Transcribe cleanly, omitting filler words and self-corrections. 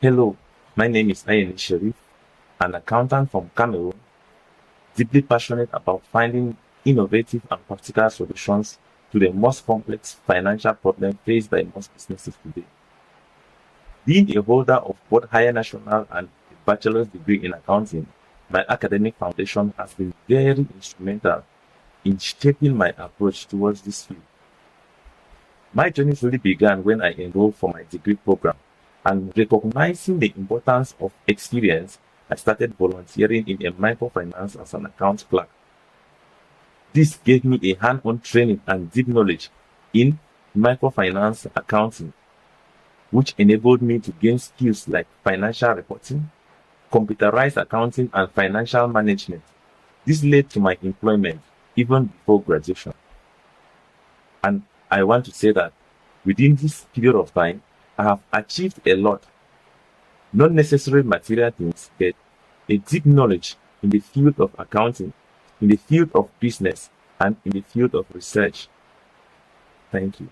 Hello, my name is Ayenni Sherif, an accountant from Cameroon, deeply passionate about finding innovative and practical solutions to the most complex financial problems faced by most businesses today. Being a holder of both higher national and a bachelor's degree in accounting, my academic foundation has been very instrumental in shaping my approach towards this field. My journey really began when I enrolled for my degree program, and recognizing the importance of experience, I started volunteering in a microfinance as an account clerk. This gave me a hand-on training and deep knowledge in microfinance accounting, which enabled me to gain skills like financial reporting, computerized accounting, and financial management. This led to my employment even before graduation. And I want to say that within this period of time, I have achieved a lot. Not necessarily material things, but a deep knowledge in the field of accounting, in the field of business, and in the field of research. Thank you.